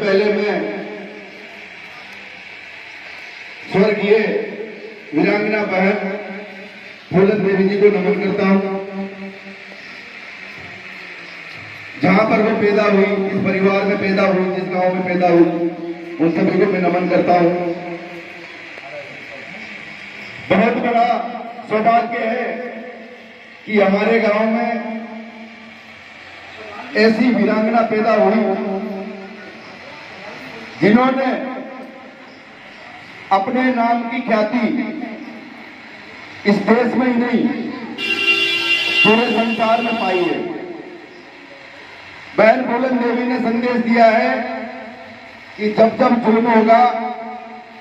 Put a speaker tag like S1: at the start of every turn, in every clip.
S1: पहले मैं स्वर्गीय वीरांगना बहन फूलन देवी जी को नमन करता हूं। जहां पर वो पैदा हुई, इस परिवार में पैदा हुई, जिस गांव में पैदा हुई, उन सभी को मैं नमन करता हूं। बहुत बड़ा सौभाग्य है कि हमारे गांव में ऐसी वीरांगना पैदा हुई जिन्होंने अपने नाम की ख्याति इस देश में ही नहीं पूरे संसार में पाई है। बहन फूलन देवी ने संदेश दिया है कि जब जब जुल्म होगा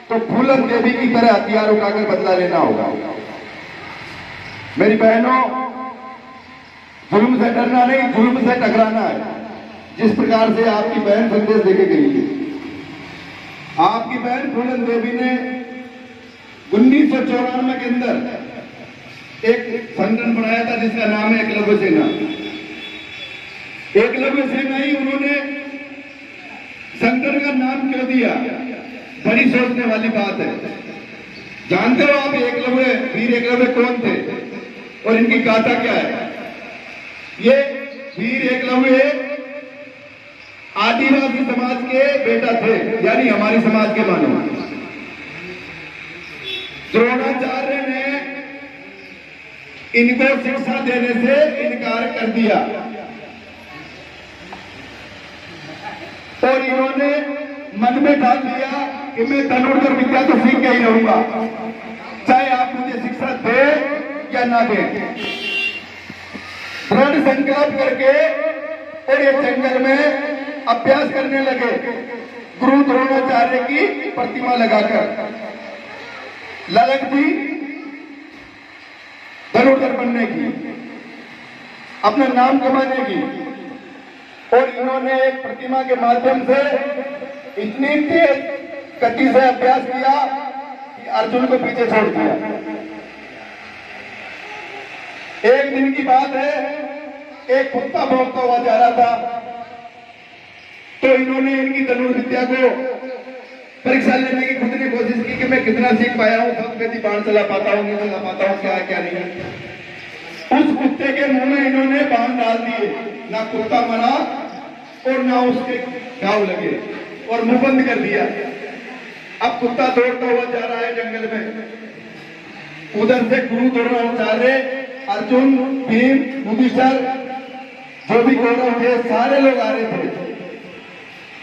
S1: तो फूलन देवी की तरह हथियार उठाकर बदला लेना होगा। मेरी बहनों, जुल्म से डरना नहीं, जुल्म से टकराना है। जिस प्रकार से आपकी बहन संदेश देके गई है, आपकी बहन फूलन देवी ने 1994 के अंदर एक संगठन बनाया था जिसका नाम है एकलव्य सेना। एकलव्य सेना ही उन्होंने संगठन का नाम क्यों दिया, बड़ी सोचने वाली बात है। जानते हो आप एकलव्य, वीर एकलव्य कौन थे और इनकी गाथा क्या है? ये वीर एकलव्य आदिवासी समाज के बेटा थे, यानी हमारी समाज के मानो। द्रोणाचार्य ने इनको शिक्षा देने से इनकार कर दिया और इन्होंने मन में ठान लिया कि मैं धनुर्धर विद्या तो सीख के ही रहूंगा, चाहे आप मुझे शिक्षा दे या ना दे। दृढ़ संकल्प करके और ये जंगल में अभ्यास करने लगे, गुरु द्रोणाचार्य की प्रतिमा लगाकर। ललक थी धनुर्धर बनने की, अपना नाम कमाने की, और इन्होंने एक प्रतिमा के माध्यम से इतनी तेज गति से अभ्यास किया कि अर्जुन को पीछे छोड़ दिया। एक दिन की बात है, एक कुत्ता भौंकता हुआ जा रहा था, तो इन्होंने इनकी धनुर्विद्या को परीक्षा लेने की खुद ने कोशिश की कि मैं कितना सीख पाया हूं, सब गति बाण चला पाता हूं, नहीं चला पाता हूं, क्या है क्या नहीं। उस कुत्ते के मुंह में इन्होंने बाण डाल दिए, ना कुत्ता मरा और ना उसके घाव लगे, और मुंह बंद कर दिया। अब कुत्ता दौड़ता हुआ जा रहा है जंगल में, उधर से गुरु द्रोणाचार्य, अर्जुन, भीम, युधिष्ठिर, जो भी कौरव थे, सारे लोग आ रहे थे।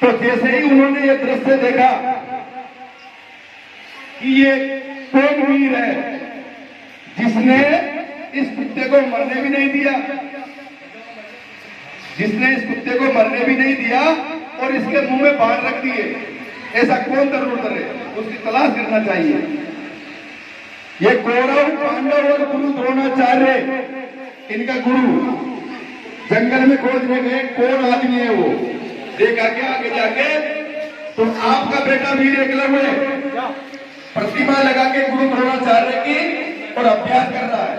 S1: तो जैसे ही उन्होंने ये दृश्य देखा कि ये कौन वीर है जिसने इस कुत्ते को मरने भी नहीं दिया, जिसने इस कुत्ते को मरने भी नहीं दिया और इसके मुंह में बाण रख दिए, ऐसा कौन धनुर्धर है, उसकी तलाश करना चाहिए। ये कौरव, पांडव और गुरु द्रोणाचार्य, इनका गुरु जंगल में खोजने गए कौन आदमी है वो। देखा क्या आगे जाके तो आपका बेटा वीर एकलव्य प्रतिमा लगा के गुरु द्रोणाचार्य की और अभ्यास कर रहा है,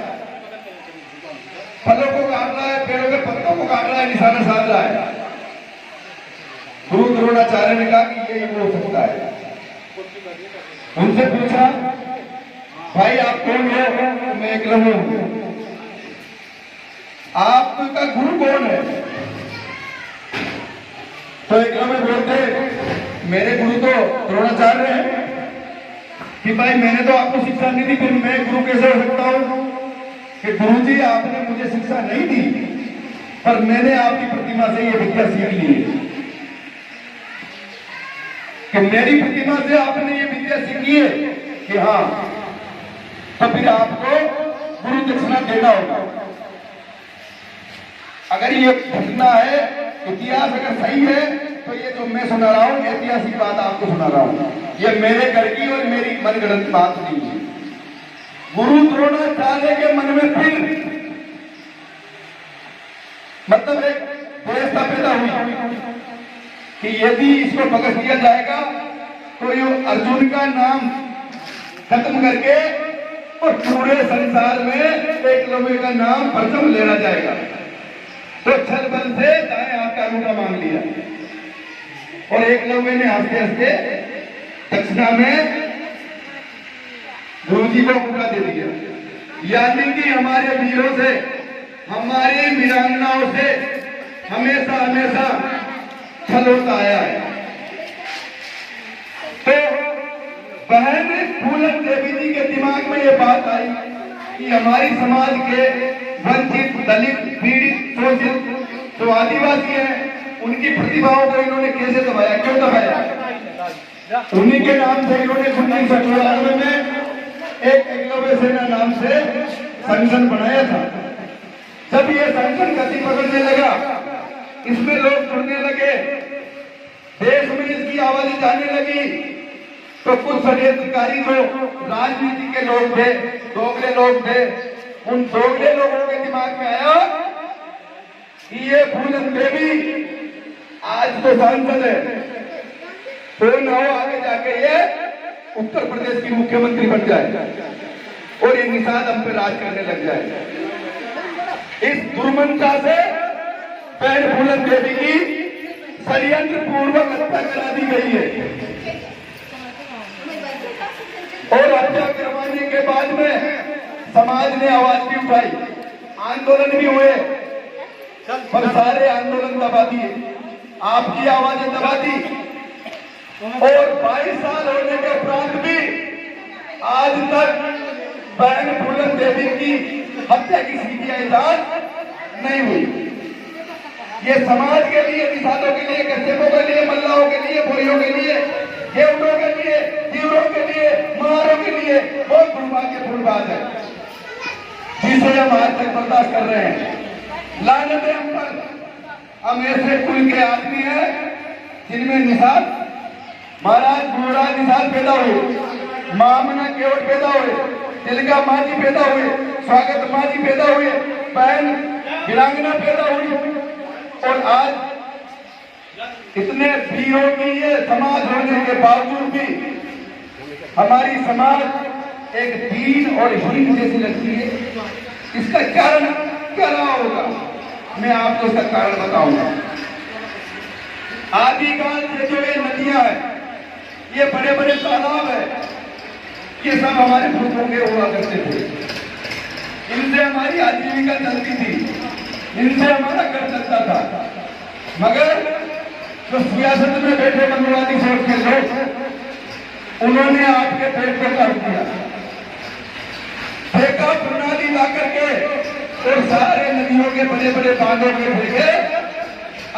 S1: फलों को काट रहा है, पेड़ों के पत्तों को काट रहा है, निशाना साध रहा है। गुरु द्रोणाचार्य ने कहा कि यही हो सकता है। उनसे पूछा, भाई आप कौन हो? मैं एकलव्य हूं। आपका गुरु कौन है? तो एकलव्य बोलते, मेरे गुरु तो द्रोणाचार्य हैं। कि भाई मैंने तो आपको शिक्षा नहीं दी, फिर मैं गुरु कैसे हो सकता हूं? कि गुरुजी आपने मुझे शिक्षा नहीं दी, पर मैंने आपकी प्रतिमा से ये विद्या सीख ली है। कि मेरी प्रतिमा से आपने ये विद्या सीखी है कि हाँ, तो फिर आपको गुरु दक्षिणा देना होगा। अगर ये घटना है, इतिहास अगर सही है, तो ये जो मैं सुना रहा हूं ऐतिहासिक बात आपको सुना रहा हूं, ये मेरे घर की और मेरी मनगढ़ंत बात नहीं है। गुरु द्रोणाचार्य के मन में फिर मतलब एक व्यवस्था पैदा हुई कि यदि इसको पकड़ दिया जाएगा तो ये अर्जुन का नाम खत्म करके और पूरे संसार में एकलव्य का नाम प्रथम लेना जाएगा। तो छल बल से दाएं हाथ का अंगूठा मांग लिया और एकलव्य ने हंसते हंसते दक्षिणा में गुरुजी को मौका दे दिया। यानी कि हमारे वीरों से, हमारी वीरांगनाओं से हमेशा हमेशा छल होता आया है। तो बहन फूलन देवी जी के दिमाग में ये बात आई कि हमारी समाज के वंचित, दलित, पीड़ित, शोषित जो आदिवासी हैं उनकी प्रतिभाओं को इन्होंने कैसे दबाया, क्यों दबाया? उन्हीं के नाम से इन्होंने 1994 में एक एकलव्य सेना नाम से संगठन बनाया था। जब ये संगठन गति पकड़ने लगा, इसमें लोग जुड़ने लगे, देश में इसकी आवाज़ जाने लगी, तो कुछ षड्यंत्रकारी जो राजनीति के लोग थे, दोगले लोग थे, उन दोगले लोगों के दिमाग में आया कि ये फूलन देवी आज तो सांसद है, तो न हो आगे जाके ये उत्तर प्रदेश की मुख्यमंत्री बन जाए और ये निषाद हम पे राज करने लग जाए। इस दुर्मंशा से बहन फूलन देवी की षड्यंत्र पूर्वक हत्या करा दी गई है और हत्या करवाने के बाद में समाज ने आवाज भी उठाई, आंदोलन भी हुए, पर सारे आंदोलन दबा दिए, आपकी आवाजें दबा दी और 22 साल होने के उपरांत भी आज तक बहन फूलन देवी की हत्या की सीबीआई जांच नहीं हुई। ये समाज के लिए, निषादों के लिए, कश्यपों के लिए, मल्लाहों के लिए, भोरियों के लिए, गेवड़ों के लिए, तीवरों के लिए, महारों के लिए बहुत दुर्भाग्यपूर्ण बात है जिसे हम आज तक बर्दाश्त कर रहे हैं। लानत है हम पर। हम ऐसे कुल के आदमी हैं जिनमें निषाद महाराज गुरुराज निषाद पैदा हुए, मामना केवट पैदा हुए, तिलका माझी पैदा हुए, स्वागत माझी पैदा हुए, बहन वीरांगना पैदा हुई और आज इतने वीरों की ये समाज होने के बावजूद भी हमारी समाज एक दीन और हीन जैसी लगती है। इसका कारण क्या रहा होगा, मैं आपको इसका कारण बताऊंगा। आदिकाल से जो ये नदियां हैं, ये बड़े बड़े तालाब है, ये सब हमारे पुरखों के हुआ करते थे। इनसे हमारी आजीविका चलती थी, इनसे हमारा घर चलता था। मगर जो सियासत में बैठे मनवादी सोच के लोग, उन्होंने आपके पेट को काट दिया, ठेका प्रणाली ला करके और सारे नदियों के बड़े बड़े बांधों के ठेके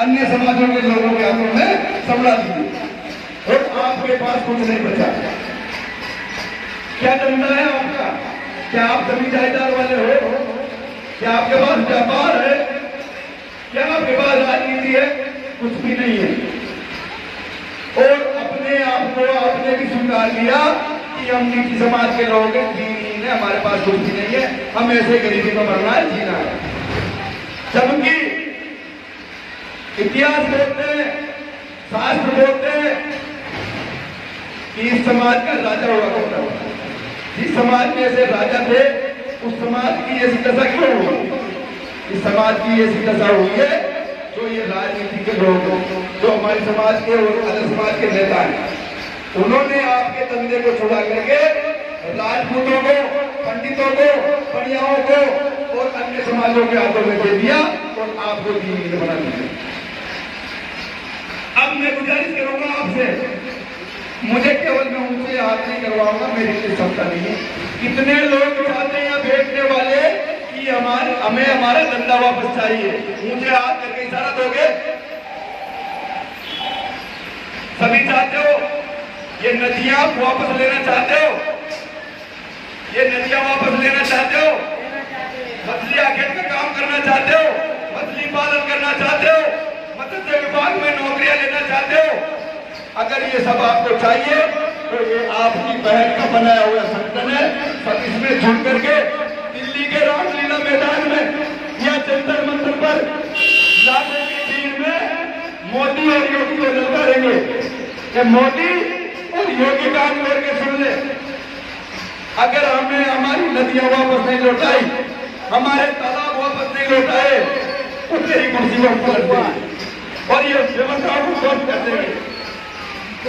S1: अन्य समाजों के लोगों के हाथों में संभाल दिए और आपके पास कुछ नहीं बचा। क्या धंधा है आपका? क्या आप सभी जायदाद वाले हो? क्या आपके पास व्यापार है? क्या आपके पास राजनीति है? कुछ भी नहीं है। और अपने आप को आपने भी स्वीकार किया कि हम नीति समाज के लोग हैं, दीन है, हमारे पास कुछ भी नहीं है, हम ऐसे गरीबी में मरना है, जीना है। जबकि इतिहास बोलते हैं, शास्त्र बोलते हैं कि इस समाज का राजा हुआ करता था। जिस समाज में ऐसे राजा थे, उस समाज की ऐसी दशा क्यों हुई? इस समाज की ऐसी दशा हुई है जो ये राजनीति के लोग, जो हमारे समाज के और अलग समाज के नेता हैं, उन्होंने आपके धंधे को छुड़ा करके राजपूतों को, पंडितों को, पड़ियाओं को और अन्य समाजों के हाथों में दे दिया और आपको दीन बना दिया। अब मैं गुजारिश करूंगा आपसे, मुझे केवल मैं उनसे हाथ नहीं करवाऊंगा, मेरी कोई क्षमता नहीं है। कितने लोग चाहते हैं बैठने वाले कि हमें हमारा धंधा वापस चाहिए? मुझे हाथ करके इशारा दोगे? सभी चाहते हो? ये नदियां वापस लेना चाहते हो? ये नदियां वापस लेना चाहते हो? मछली आखेट का काम करना चाहते हो? मछली पालन करना चाहते हो? मत्स्य विभाग में नौकरियां लेना चाहते हो? अगर ये सब आपको चाहिए तो ये आपकी बहन का बनाया हुआ संगठन है। सब इसमें जुड़ करके दिल्ली के रामलीला मैदान में या जंतर मंतर पर लाखों की भीड़ में मोदी और योगी को ललकारेंगे कि मोदी और योगी काम करके सुन ले, अगर हमें हमारी नदियां वापस नहीं लौटाई, हमारे तालाब वापस नहीं लौटाए, तो तेरी कुर्सी पर पलट देंगे और ये व्यवस्था को ध्वस्त कर देंगे।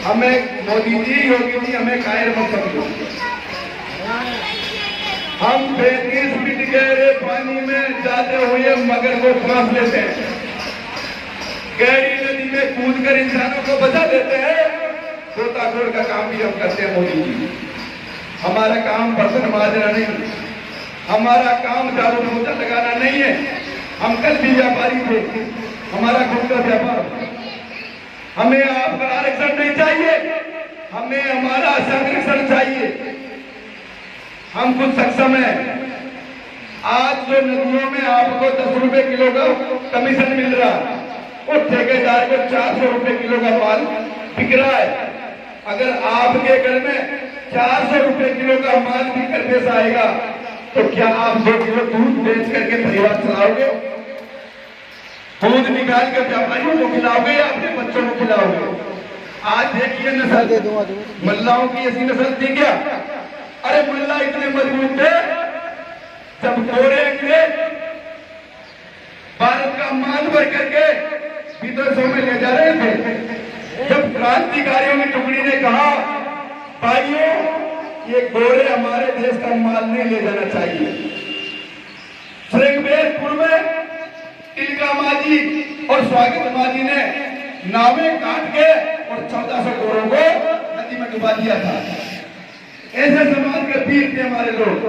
S1: हमें मोदी जी, योगी जी, हमें कायर मत समझो। हम 35 फीट गहरे पानी में जाते हुए मगर को फांस लेते हैं, गहरी नदी में कूदकर इंसानों को बचा देते हैं। गोताखोर का काम भी हम करते हैं मोदी जी। हमारा काम बर्तन मांजना नहीं, हमारा काम झाड़ू पोछा लगाना नहीं है। हम कल भी व्यापारी थे, हमारा खुद का व्यापार। हमें आपका आरक्षण नहीं चाहिए, हमें हमारा संरक्षण चाहिए। हम खुद सक्षम हैं। आज जो नदियों में आपको 10 रुपए किलो का कमीशन मिल रहा है, वो ठेकेदार को 400 रुपए किलो का माल बिक रहा है। अगर आपके घर में 400 रुपए किलो का माल बिककर पेश आएगा तो क्या आप 2 किलो दूध बेच करके परिवार चलाओगे? दूध निकाल कर व्यापारियों को खिलाओगे या अपने बच्चों को खिलाओगे? आज देखिए नस्ल, मल्लाहों की ऐसी नस्ल थी क्या? अरे मल्ला इतने मजबूत थे, जब गोरे अंग्रेज भारत का मान भर करके विदेशों में ले जा रहे थे, जब क्रांतिकारियों की टुकड़ी ने कहा भाइयों ये गोरे हमारे देश का माल नहीं ले जाना चाहिए, श्रृंगेरपुर में तिलका माजी और स्वागत माजी ने नावें काट के और 1400 गोरों को नदी में डुबा दिया था। ऐसे समाज के पीर थे हमारे लोग,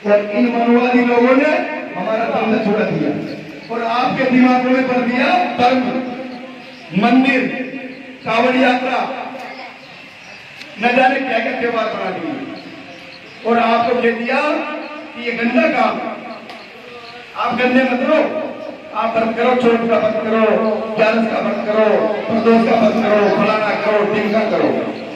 S1: और इन मनवादी लोगों ने हमारा धंधा छुड़ा दिया और आपके दिमागों में भर दिया धर्म, मंदिर, कांवड़ यात्रा, न जाने क्या क्या त्योहार बना दिए और आपको कह दिया कि ये गंदा काम, आप गंदे मत करो, आप व्रत करो, चोट का व्रत करो, ग्यारस का व्रत करो, प्रदोष का व्रत करो, फलाना करो, टीका करो।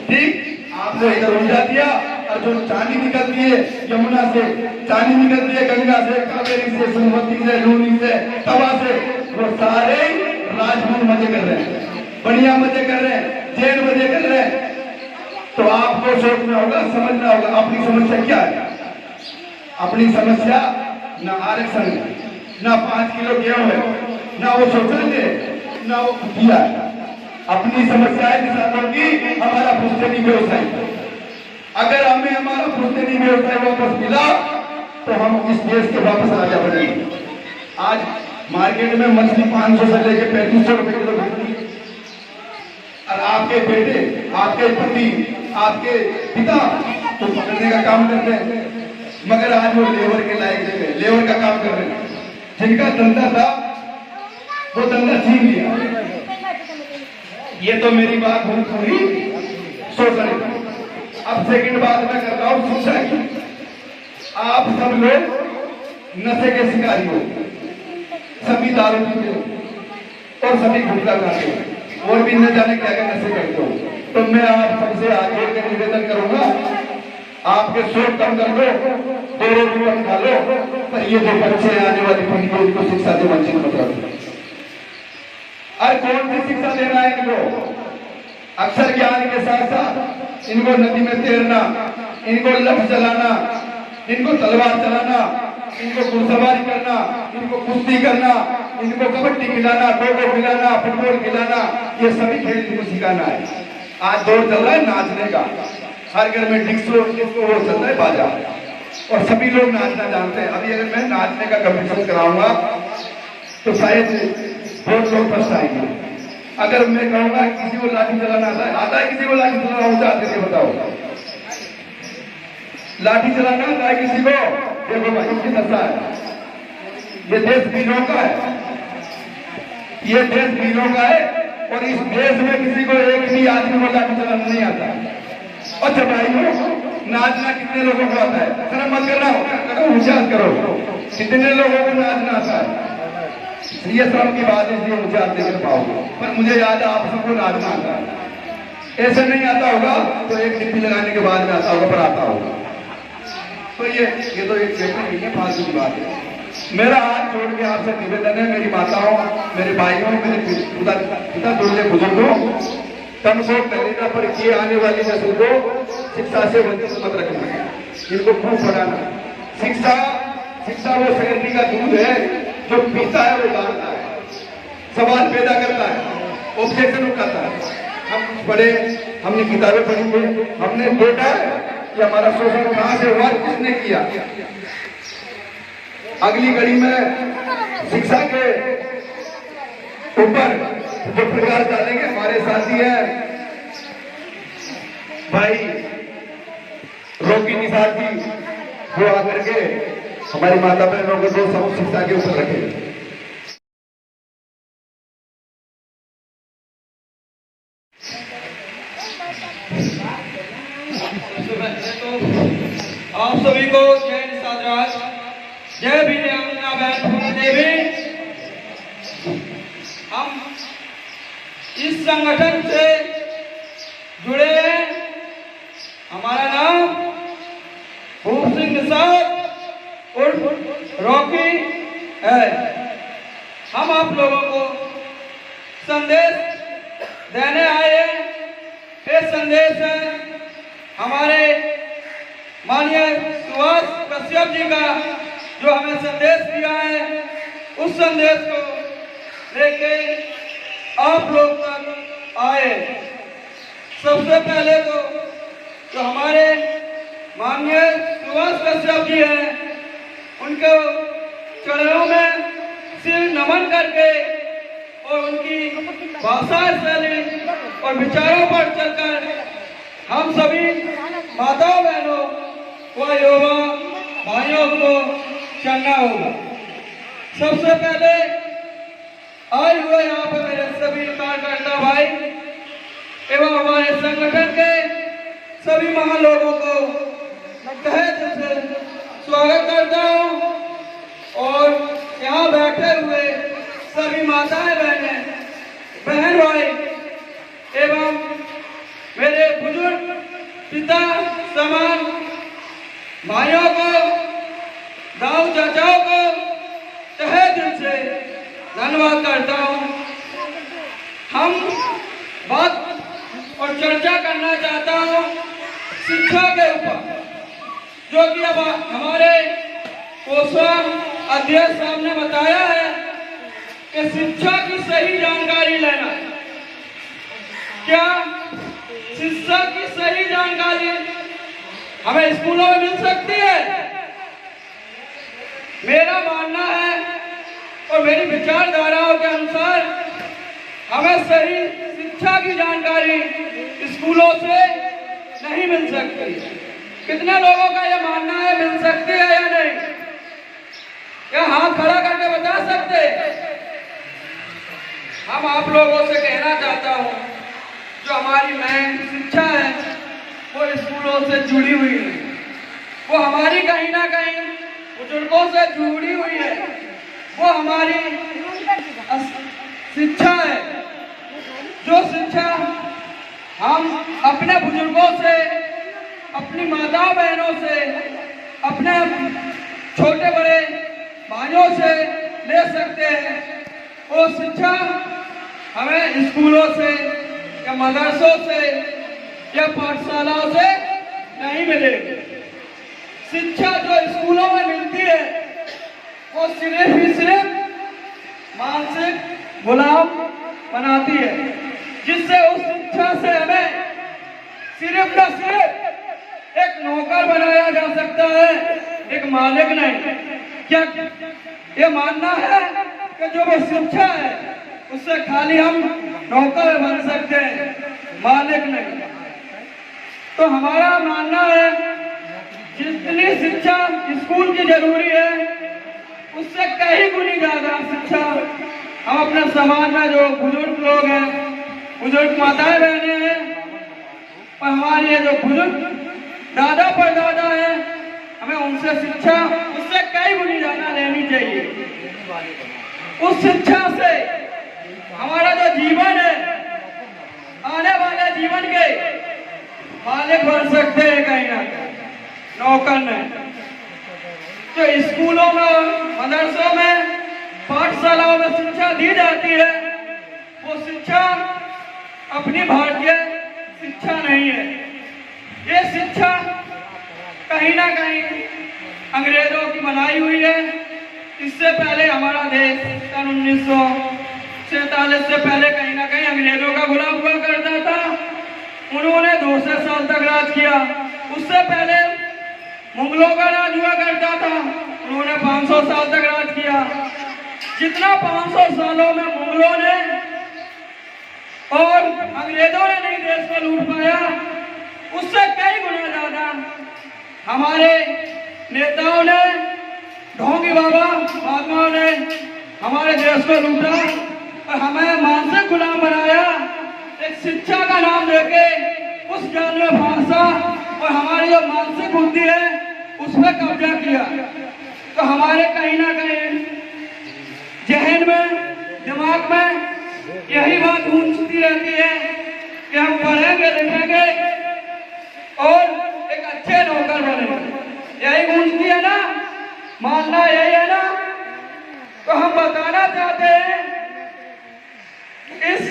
S1: ठीक, आपने इधर उलझा दिया। और जो चांदी निकलती है यमुना से, चांदी निकलती है गंगा से, कावेरी से, सोमवती से, लूनी से, तवा से, वो सारे राजपूत मजे कर रहे हैं, बढ़िया मजे कर रहे हैं, जैन मजे कर रहे हैं। तो आपको सोचना होगा, समझना होगा अपनी समस्या क्या है। अपनी समस्या ना आरक्षण है, ना 5 किलो गेहूं है, ना वो शोषण है, ना वो खुफिया है। अपनी समस्या है किसानों की, हमारा पुश्तैनी व्यवसाय। अगर हमें हमारा पुश्तैनी व्यवसाय वापस मिला तो हम इस देश के वापस राजा बनेंगे। आज मार्केट में मछली 500 से लेकर 3500 रुपए किलो बिकती है, और आपके बेटे, आपके पति, आपके पिता तो पकड़ने का काम करते हैं, मगर आज वो लेबर के लायक जगह लेबर का काम कर रहे हैं। जिनका धंधा था वो धंधा छीन लिया। ये तो मेरी बात हुई शोषण। अब सेकंड बात मैं कर रहा हूं शिक्षा की। आप सब लोग नशे के शिकारी हो, सभी दारू पीते हो और सभी गुटखा खाते हो और भी न जाने क्या क्या नशे करते हो। तो मैं आप सबसे हाथ जोड़ के निवेदन करूंगा, आपके शोक कम कर लो, 2 रोटी कम खा लो, पर ये जो बच्चे आने वाली पीढ़ी को उनको शिक्षा से वंचित मत रखो। और कौन सी शिक्षा देना है इनको? अक्षर ज्ञान के साथ साथ इनको नदी में तैरना, इनको लठ चलाना, इनको तलवार चलाना, इनको घुड़सवारी करना, इनको कुश्ती करना, इनको कबड्डी खिलाना, खो-खो खिलाना, फुटबॉल खिलाना, ये सभी खेल इनको सिखाना है। आज दौर चल रहा है नाचने का, हर घर में डिस्को वो चल रहा है बाजा, और सभी लोग नाचना जानते हैं। अभी अगर मैं नाचने का कंपटीशन कराऊंगा तो शायद बहुत लोग फर्स्ट आएंगे। अगर मैं कहूंगा किसी को लाठी चलाना आता है किसी को लाठी चलाना होता है? बताओ, लाठी चलाना आता है किसी को? देखो भाई, इसकी दशा है। ये देश वीरों का है, ये देश वीरों का है, और इस देश में किसी को एक भी आदमी को लाठी चलाना नहीं आता। अच्छा भाई, नाचना कितने लोगों को आता है? शर्म मत करना, होशियार करो, कितने लोगों को नाचना आता है? ये शर्म की बात है, इसलिए मुझे आप देख पाओगे, पर मुझे याद है आप सबको नाचना आता है। ऐसे नहीं आता होगा तो एक डिप्पी लगाने के बाद में आता होगा, पर आता होगा। तो ये तो एक पेपर नहीं है, फालतू की बात है। मेरा हाथ जोड़ के आपसे निवेदन है, मेरी माताओं, मेरे भाइयों, मेरे पिता दुर्ले बुजुर्गों, कम से कलेजा पर किए आने वाली नस्ल को शिक्षा से वंचित मत रखना, इनको खूब पढ़ाना। शिक्षा वो शहरी का दूध है, जो पीता है वो जानता है, सवाल पैदा करता है, ऑब्जेक्शन उठाता है। हम पढ़े, हमने किताबें पढ़ी है, हमने देखा है कि हमारा शोषण कहाँ से हुआ, किसने किया। अगली कड़ी में शिक्षा के ऊपर जो प्रकाश डालेंगे हमारे साथी है भाई रोकी निसार जी, वो आकर के हमारी माता बहनों को दो समूह शिक्षा के ऊपर रखेंगे।
S2: आप सभी को जय निषाद राज, जय वीरांगना बहन फूल देवी। हम इस संगठन से जुड़े हैं। हमारा नाम भूप सिंह निषाद उर्फ रॉकी है। हम आप लोगों को संदेश देने आए हैं। ये संदेश है हमारे माननीय सुभाष कश्यप जी का, जो हमें संदेश दिया है। उस संदेश को लेके आप लोग तक आए। सबसे पहले तो जो हमारे माननीय सुभाष कश्यप जी हैं, उनके चरणों में सिर नमन करके और उनकी भाषा शैली और विचारों पर चलकर हम सभी माताओं बहनों व युवा भाइयों को चलना होगा। सबसे पहले आए हुए यहाँ पर मेरे सभी कार्यकर्ता भाई एवं हमारे संगठन के सभी महान लोगों को तहे दिल से स्वागत करता हूँ। और यहाँ बैठे हुए सभी माताएं बहनें, बहन भाई एवं मेरे बुजुर्ग पिता समान भाइयों को, दाऊ चाचाओं को तहे दिल से धन्यवाद करता हूँ। हम बात और चर्चा करना चाहता हूँ शिक्षा के ऊपर, जो कि अब हमारे कोषा अध्यक्ष साहब ने बताया है कि शिक्षा की सही जानकारी लेना। क्या शिक्षा की सही जानकारी हमें स्कूलों में मिल सकती है? मेरा मानना है और मेरी विचारधाराओं के अनुसार हमें सही शिक्षा की जानकारी स्कूलों से नहीं मिल सकती। कितने लोगों का यह मानना है मिल सकती है या नहीं? क्या हाथ खड़ा करके बता सकते? हम आप लोगों से कहना चाहता हूँ, जो हमारी मेन शिक्षा है वो स्कूलों से जुड़ी हुई है। वो हमारी कहीं ना कहीं बुजुर्गों से जुड़ी हुई है। वो हमारी शिक्षा है, जो शिक्षा हम अपने बुजुर्गों से, अपनी माताओं बहनों से, अपने छोटे बड़े भाइयों से ले सकते हैं। वो शिक्षा हमें स्कूलों से या मदरसों से या पाठशालाओं से नहीं मिलेगी। शिक्षा जो स्कूलों में मिलती है वो सिर्फ ही सिर्फ मानसिक गुलाम बनाती है, जिससे उस शिक्षा से हमें सिर्फ न सिर्फ एक नौकर बनाया जा सकता है, एक मालिक नहीं। क्या ये मानना है कि जो वो शिक्षा है उससे खाली हम नौकर बन सकते हैं, मालिक नहीं? तो हमारा मानना है जितनी शिक्षा स्कूल की जरूरी है उससे कहीं गुनी ज्यादा शिक्षा हम अपने समाज में जो बुजुर्ग लोग हैं, बुजुर्ग माताएं बहने हैं और हमारे जो बुजुर्ग दादा परदादा है, हमें उनसे शिक्षा उससे कई गुनी ज्यादा लेनी चाहिए। उस शिक्षा से हमारा जो जीवन है, आने वाले जीवन के मालिक बन सकते हैं, कहीं ना कहीं नौकर नहीं। तो स्कूलों में, मदरसों में, पाठशालाओं में शिक्षा दी जाती है, वो शिक्षा अपनी भारतीय शिक्षा नहीं है। ये शिक्षा कहीं ना कहीं अंग्रेजों की बनाई हुई है। इससे पहले हमारा देश सन 1947 से पहले कहीं ना कहीं अंग्रेजों का गुलाम हुआ करता था। साल तक राज किया। उससे पहले मुगलों का राज हुआ करता था, उन्होंने 500 साल तक राज किया। जितना 500 सालों में मुगलों ने और अंग्रेजों ने नहीं देश को लूट पाया, उससे कई गुना ज्यादा हमारे नेताओं ने, ढोंगी बाबा महात्माओं ने हमारे देश को लूटा और हमें मानसिक गुलाम बनाया। एक शिक्षा का नाम देके उस ज्ञान में भाषा और हमारी जो मानसिक बुद्धि है उस पर कब्जा किया। तो हमारे कहीं ना कहीं जहन में, दिमाग में यही बात गूंजती रहती है कि हम पढ़ेंगे लिखेंगे और एक अच्छे नौकर बनेंगे। यही गूंजती है ना, मानना यही है ना। तो हम बताना चाहते हैं इस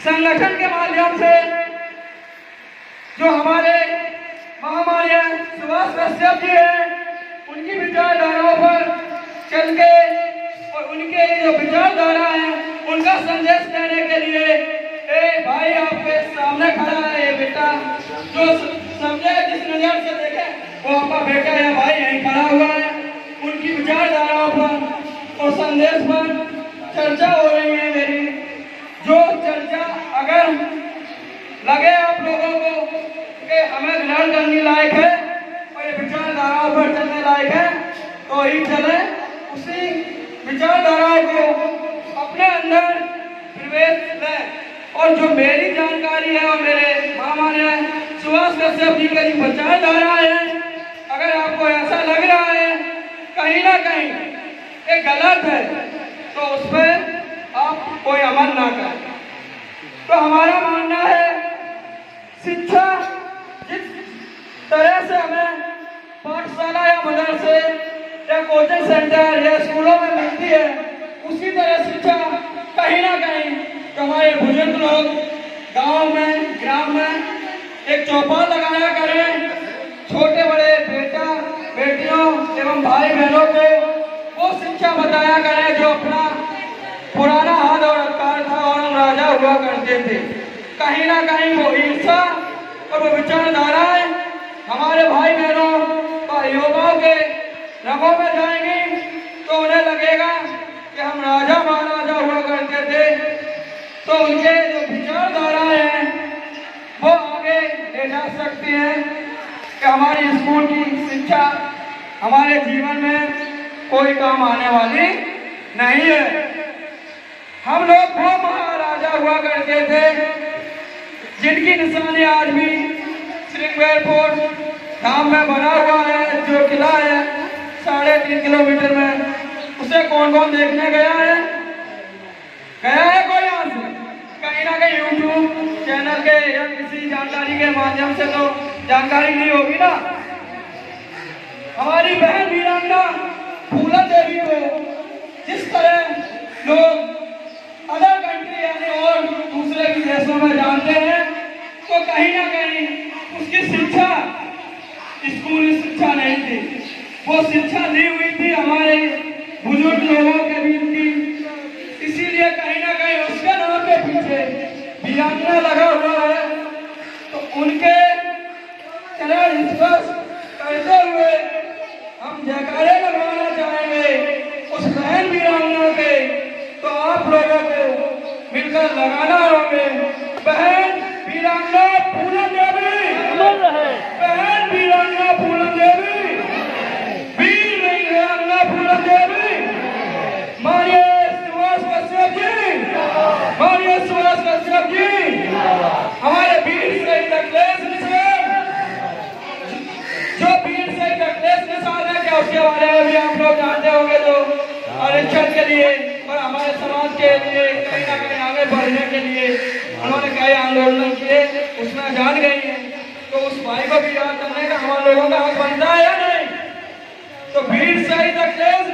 S2: संगठन के माध्यम से जो हमारे महामान्य सुभाष कश्यप जी हैं, उनकी विचारधाराओं पर चल के और उनके जो विचारधारा है उनका संदेश देने के लिए ए भाई आपके सामने खड़ा है ये बेटा, जो समझे जिस नजर से देखे वो आपका बेटा है भाई यहीं खड़ा हुआ है। उनकी विचारधाराओं पर और संदेश पर चर्चा हो रही है मेरी। जो चर्चा अगर लगे आप लोगों को कि हमें ग्रहण करने लायक है और ये विचारधाराओं पर चलने लायक है तो ही चले, उसी विचारधाराओं को अपने अंदर प्रवेश दें। और जो मेरी जानकारी है और मेरे महामान्य सुभाष कश्यप जी की विचारधारा है, अगर आपको ऐसा लग रहा है कहीं ना कहीं ये गलत है तो उस पर आप कोई अमल ना करें। तो हमारा मानना है शिक्षा जिस तरह से हमें पाठशाला या मदरसे या कोचिंग सेंटर या स्कूलों में मिलती है, उसी तरह शिक्षा कहीं ना कहीं जो हमारे बुजुर्ग लोग गांव में, ग्राम में एक चौपाल लगाया करें, छोटे बड़े बेटा बेटियों एवं भाई बहनों को वो शिक्षा बताया करें जो अपना पुराना हाथ और अवतार था और हम राजा हुआ करते थे। कहीं ना कहीं वो ईर्षा और वो विचारधाराएं हमारे भाई बहनों और युवाओं के रंगों में जाएंगी तो उन्हें लगेगा कि हम राजा महाराजा हुआ करते थे। तो उनके जो विचारधाराएं हैं वो आगे ले जा सकती हैं कि हमारी स्कूल की शिक्षा हमारे जीवन में कोई काम आने वाली नहीं है। हम लोग वो महाराजा हुआ करते थे जिनकी निशानी आज भी श्रृंगेर फोर्ट धाम में बना हुआ है, जो किला है 3.5 किलोमीटर में। उसे कौन कौन देखने गया है? गया है कोई यहाँ से? कहीं ना कहीं यूट्यूब चैनल के या किसी जानकारी के माध्यम से तो जानकारी नहीं होगी ना। हमारी बहन वीरांगना फूलन देवी को जिस तरह लोग अदर कंट्री यानी और दूसरे देशों में जानते हैं, तो कहीं ना कहीं उसकी शिक्षा स्कूली शिक्षा नहीं थी, वो शिक्षा ली हुई थी हमारे बुजुर्ग लोगों के बीच की। इसीलिए कहीं ना कहीं उसके नाम के पीछे वीरांगना लगा हुआ है। तो उनके चरण स्पर्श करते हुए हम जयकारे लगवाना चाहेंगे उस बहन वीरांगना के। तो आप लोगों को मिलकर लगाना होंगे। बहन वीरांगना फूलन देवी, बहन वीरांगना फूलन देवी, वीर वीरांगना फूलन देवी, माननीय सुभाष कश्यप जी, माननीय सुभाष कश्यप जी, हमारे वीर शहीद अखिलेश निषाद, जो वीर शहीद अखिलेश निषाद है क्या उसके बारे में भी आप लोग जानते होंगे, जो आरक्षण के लिए और हमारे समाज के लिए कहीं ना कहीं आगे बढ़ने के लिए उन्होंने कई आंदोलन किए, उसमें जान गई है। तो उस भाई को भी याद करने का हमारे लोगों का हक बनता है या नहीं? तो वीर शहीद अखिलेश